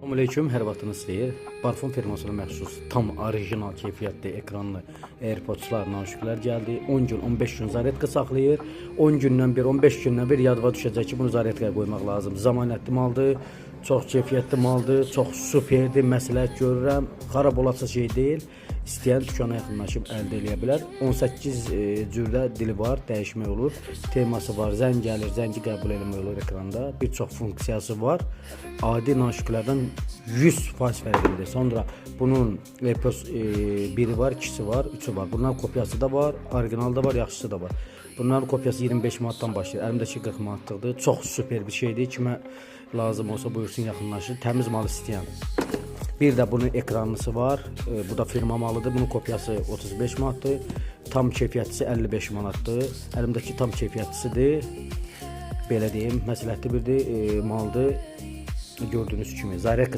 Selamünaleyküm, hər vaxtınız xeyir. Parfum firmasına məxsus tam orijinal keyfiyyətli ekranlı AirPods-lar, naşüklər gəldi. 10 gün, 15 gün zaryadka saxlayır. 10 gündən bir, 15 gündən bir yadıma düşəcək ki, bunu zaryadkaya qoymaq lazım. Zamanətli maldır, çox keyfiyyətli maldır, çox superdir, məsləhət görürəm. Xarab olası şey deyil. İstəyən dükana yaxınlaşıb əldə edə bilər. 18 cürdə dili var, dəyişmək olur. Teması var, zəng gəlir, zəngi qəbul etmək olur ekranda. Bir çox funksiyası var. Adi naşüklərdən 100% fərqlidir. Sonra bunun AirPods biri var, ikisi var, üçü var. Bunların kopyası da var, orijinal da var, yaxşısı da var. Bunların kopyası 25 manatdan başlayır. Əlimdəki 40 manatlıqdır. Çox super bir şeydir. Kimə lazım olsa buyursun, yaxınlaşır. Təmiz mal istəyən. Bir də bunun ekranlısı var. Bu da firma malıdır. Bunun kopyası 35 manatdır. Tam keyfiyyətlisi 55 manatdır. Əlimdəki tam keyfiyyətlisidir. Belə deyim, məsləhətli bir maldır. Gördüyünüz kimi. Zaryadka